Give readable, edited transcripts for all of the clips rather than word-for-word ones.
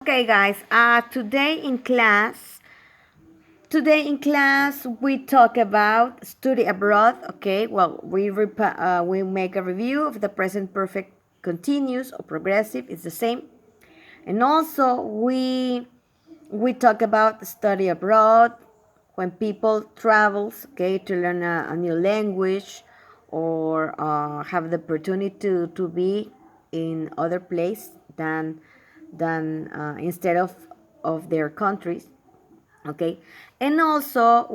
Okay, guys. Today in class we talk about study abroad. Okay. Well, we make a review of the present perfect continuous or progressive. It's the same, and also we talk about study abroad when people travels. Okay, to learn a new language or have the opportunity to be in other place than instead of their countries. Okay, and also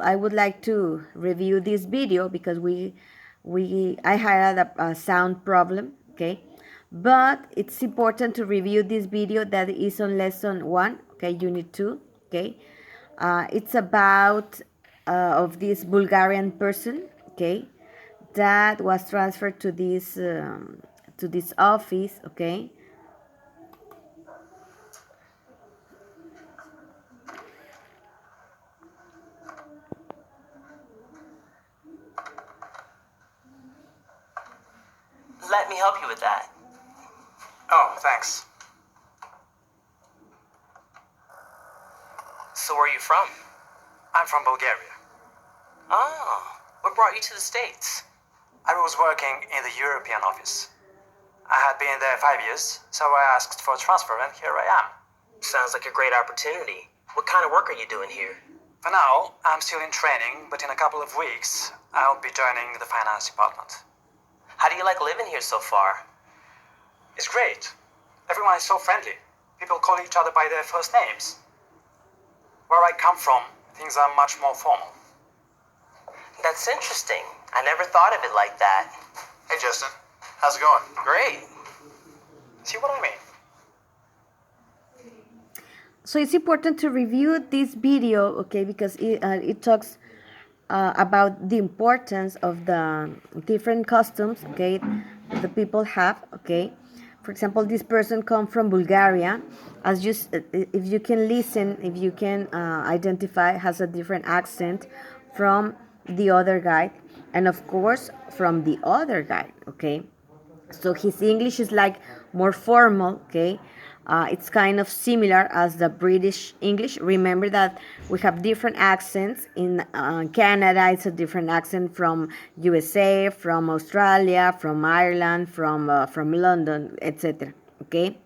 I would like to review this video because I had a sound problem. Okay, but it's important to review this video that is on lesson 1. Okay, unit 2. Okay, it's about of this Bulgarian person. Okay, that was transferred to this office. Okay. Let me help you with that. Oh, thanks. So where are you from? I'm from Bulgaria. Oh, what brought you to the States? I was working in the European office. I had been there 5 years, so I asked for a transfer and here I am. Sounds like a great opportunity. What kind of work are you doing here? For now, I'm still in training, but in a couple of weeks, I'll be joining the finance department. How do you like living here so far? It's great. Everyone is so friendly. People call each other by their first names. Where I come from, things are much more formal. That's interesting. I never thought of it like that. Hey Justin, how's it going? Great. See what I mean? So it's important to review this video, okay, because it talks about the importance of the different customs, okay, the people have, okay. For example, this person come from Bulgaria. As you, if you can listen, if you can identify, has a different accent from the other guy, and of course from the other guy, okay. So his English is like more formal, okay. It's kind of similar as the British English. Remember that we have different accents in Canada. It's a different accent from USA, from Australia, from Ireland, from London, etc. Okay,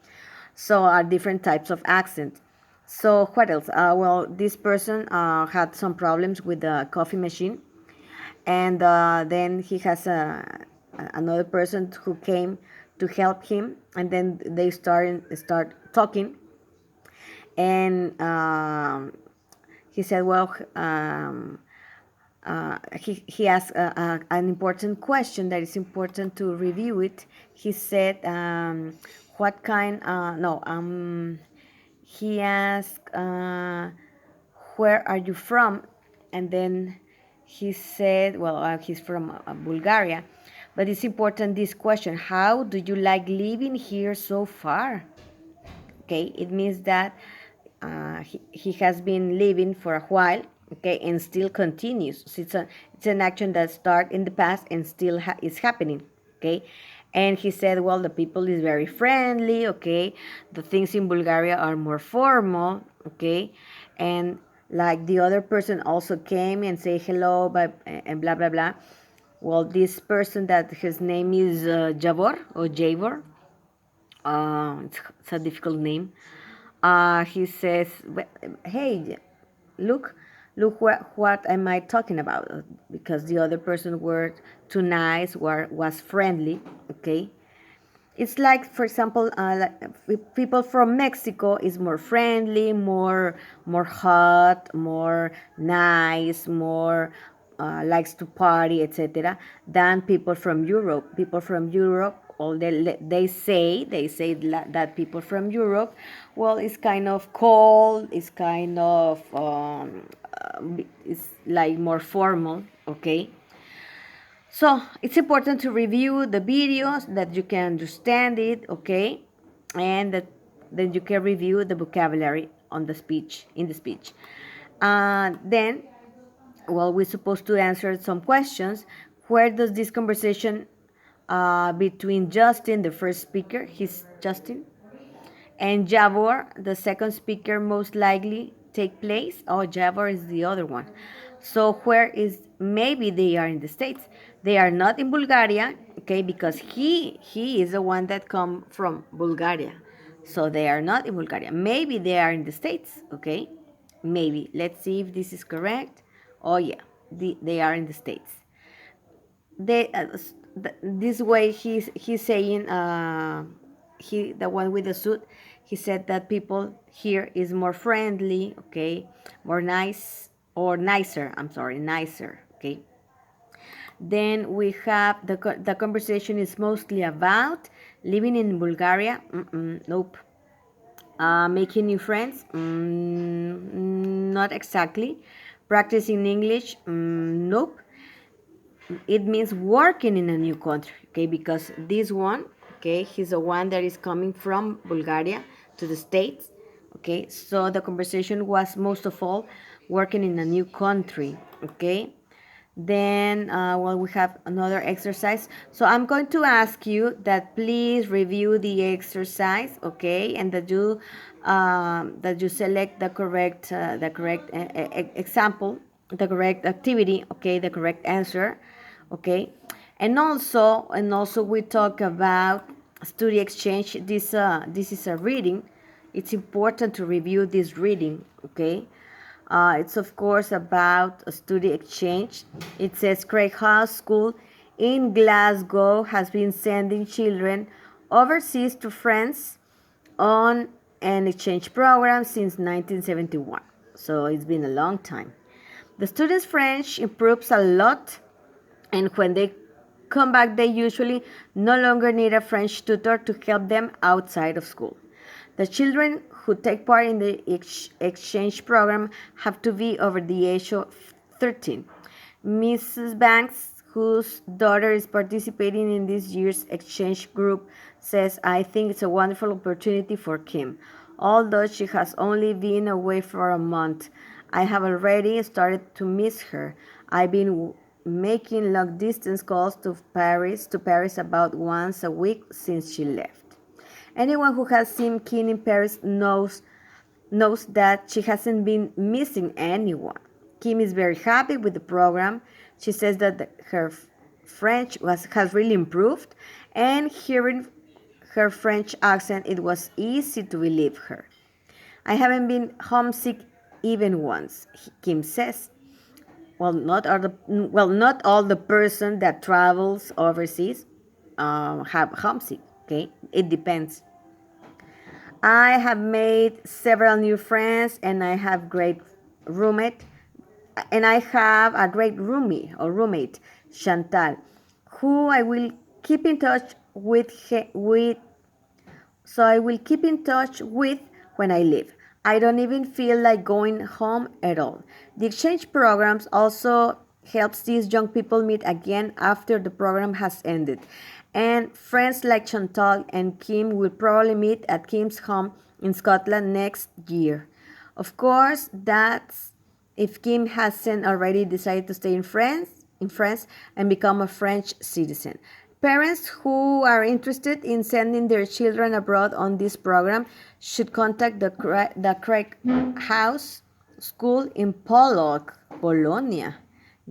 so are different types of accent. So what else? Well, this person had some problems with the coffee machine, and then he has another person who came to help him, and then they start talking, and he said, well, he asked an important question that is important to review it. He said, what kind no he asked, where are you from? And then he said, well, he's from Bulgaria. But it's important, this question, how do you like living here so far? Okay, it means that he has been living for a while, okay, and still continues. So it's an action that started in the past and still is happening, okay. And he said, well, the people is very friendly, okay. The things in Bulgaria are more formal, okay. And like the other person also came and say hello, but and blah blah blah. Well, this person that his name is Javor or Javor, it's a difficult name. He says, "Hey, look what am I talking about?" Because the other person were too nice, was friendly. Okay, it's like, for example, people from Mexico is more friendly, more hot, more nice, more likes to party, etc. than people from Europe. People from Europe, all they say that people from Europe, well, it's kind of cold, it's kind of it's like more formal, okay. So it's important to review the videos that you can understand it, okay, and that you can review the vocabulary on the speech in the speech. Then, well, we're supposed to answer some questions. Where does this conversation between Justin, the first speaker, he's Justin, And Javor, the second speaker, most likely take place. Oh, Javor is the other one. So where is, maybe they are in the States. They are not in Bulgaria, okay, because he is the one that come from Bulgaria. So they are not in Bulgaria. Maybe they are in the States, okay? Maybe. Let's see if this is correct. Oh yeah, they are in the States. This way he's saying, he, the one with the suit, he said that people here is more friendly, okay, more nice, or nicer, I'm sorry, nicer, okay. Then we have the conversation is mostly about living in Bulgaria. Nope. Making new friends. Not exactly. Practicing English. Nope. It means working in a new country, okay, because this one, okay, he's the one that is coming from Bulgaria to the States, okay, so the conversation was most of all working in a new country, okay. Then well, we have another exercise, so I'm going to ask you that please review the exercise, okay, and that you select the correct example, the correct activity, okay, the correct answer, okay. And also we talk about study exchange. This is a reading. It's important to review this reading, okay. It's of course about a study exchange. It says Craig House School in Glasgow has been sending children overseas to France on an exchange program since 1971. So it's been a long time. The students' French improves a lot, and when they come back, they usually no longer need a French tutor to help them outside of school. The children who take part in the exchange program have to be over the age of 13. Mrs. Banks, whose daughter is participating in this year's exchange group, says, I think it's a wonderful opportunity for Kim, although she has only been away for a month. I have already started to miss her. I've been making long distance calls to Paris about once a week since she left. Anyone who has seen Kim in Paris knows that she hasn't been missing anyone. Kim is very happy with the program. She says that her French has really improved, and hearing her French accent, it was easy to believe her. I haven't been homesick even once, Kim says. Not all the person that travels overseas have homesick. Okay, it depends. I have made several new friends, and I have great roommate, and I have a great roommate, Chantal, who I will keep in touch with. So I will keep in touch with when I leave. I don't even feel like going home at all. The exchange programs also helps these young people meet again after the program has ended. And friends like Chantal and Kim will probably meet at Kim's home in Scotland next year. Of course, that's if Kim hasn't already decided to stay in France and become a French citizen. Parents who are interested in sending their children abroad on this program should contact the Craig House School in Pollock, Polonia,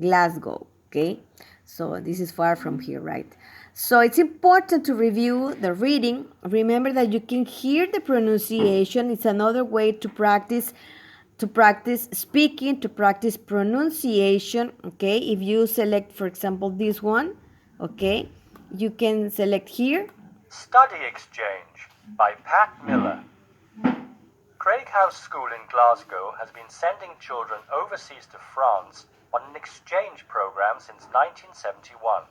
Glasgow. Okay, so this is far from here, right? So it's important to review the reading. Remember that you can hear the pronunciation. It's another way to practice speaking, to practice pronunciation. Okay, if you select, for example, this one, okay, you can select here. Study Exchange by Pat Miller. Craig House School in Glasgow has been sending children overseas to France on an exchange program since 1971.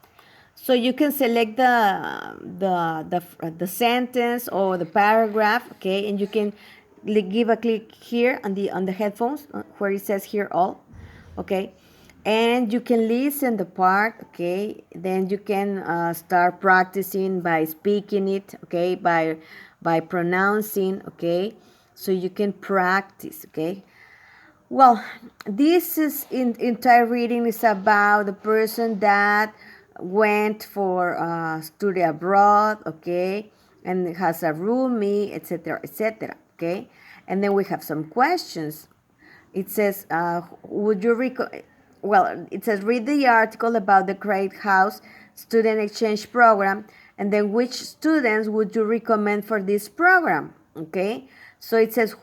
So you can select the sentence or the paragraph, okay, and you can give a click here on the headphones where it says here all, okay, and you can listen the part, okay. Then you can start practicing by speaking it, okay, by pronouncing, okay. So you can practice, okay. Well, this is entire reading is about the person that went for study abroad, okay, and it has a roomie, etc., etc. Okay, and then we have some questions. It says, it says, read the article about the Great House Student Exchange Program, and then which students would you recommend for this program? Okay, so it says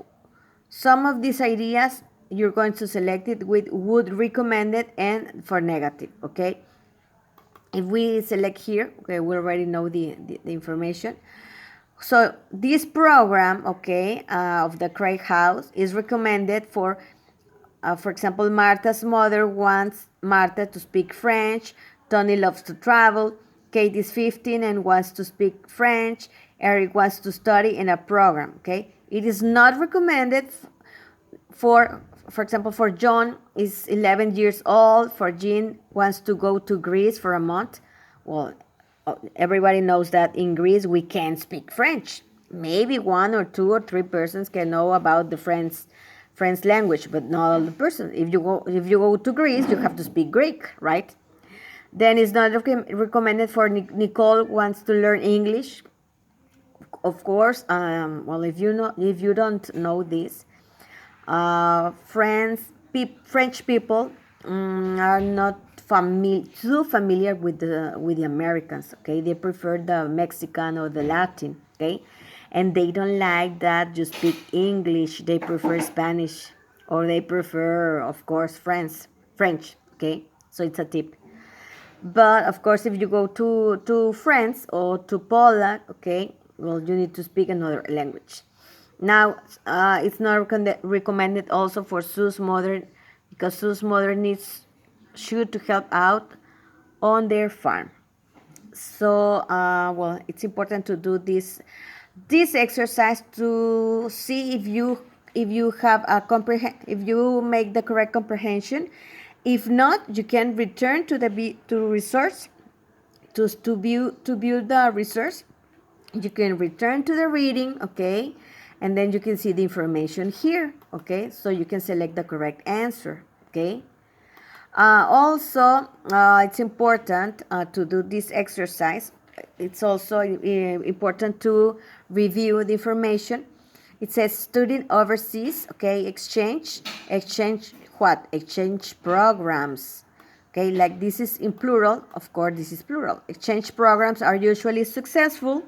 some of these ideas you're going to select it with would recommend it and for negative. Okay, if we select here, okay, we already know the information. So this program, okay, of the Craig House is recommended for example, Martha's mother wants Martha to speak French. Tony loves to travel. Kate is 15 and wants to speak French. Eric wants to study in a program, okay? It is not recommended for example, for John is 11 years old. For Jean wants to go to Greece for a month. Well, everybody knows that in Greece we can't speak French. Maybe 1 or 2 or 3 persons can know about the French language, but not all the persons. If you go to Greece, you have to speak Greek, right? Then it's not recommended for Nicole wants to learn English. Of course, if you don't know this, French people are not too familiar with the Americans. Okay, they prefer the Mexican or the Latin. Okay, and they don't like that you speak English. They prefer Spanish, or they prefer, of course, French. Okay, so it's a tip. But of course, if you go to France or to Poland, okay, well, you need to speak another language. Now, it's not recommended also for Sue's mother, because Sue's mother needs Sue to help out on their farm. So, it's important to do this exercise to see if you have if you make the correct comprehension. If not, you can return to resource to view the resource. You can return to the reading, okay, and then you can see the information here, okay, so you can select the correct answer, okay. Also, it's important to do this exercise. It's also important to review the information. It says student overseas, okay, exchange what? Exchange programs. Okay, like this is in plural. Of course, this is plural. Exchange programs are usually successful.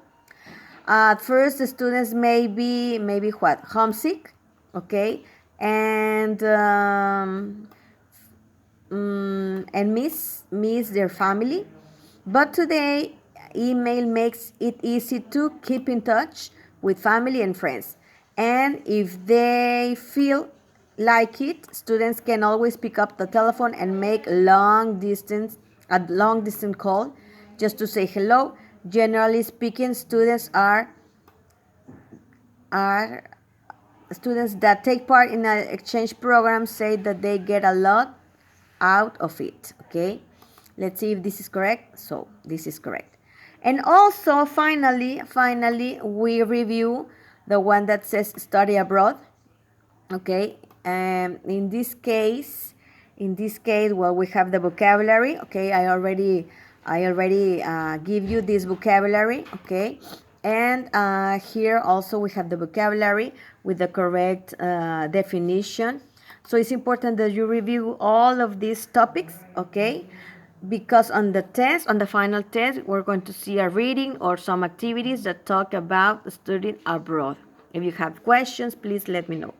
At first, the students may be what? Homesick, okay, and miss their family. But today, email makes it easy to keep in touch with family and friends. And if they feel like it, students can always pick up the telephone and make a long distance call just to say hello. Generally speaking, students students that take part in an exchange program say that they get a lot out of it. Okay, let's see if this is correct. So this is correct. And also, finally, we review the one that says study abroad. Okay, in this case, well, we have the vocabulary. Okay, I already give you this vocabulary. Okay, and here also we have the vocabulary with the correct definition. So it's important that you review all of these topics. Okay, because on the final test, we're going to see a reading or some activities that talk about studying abroad. If you have questions, please let me know.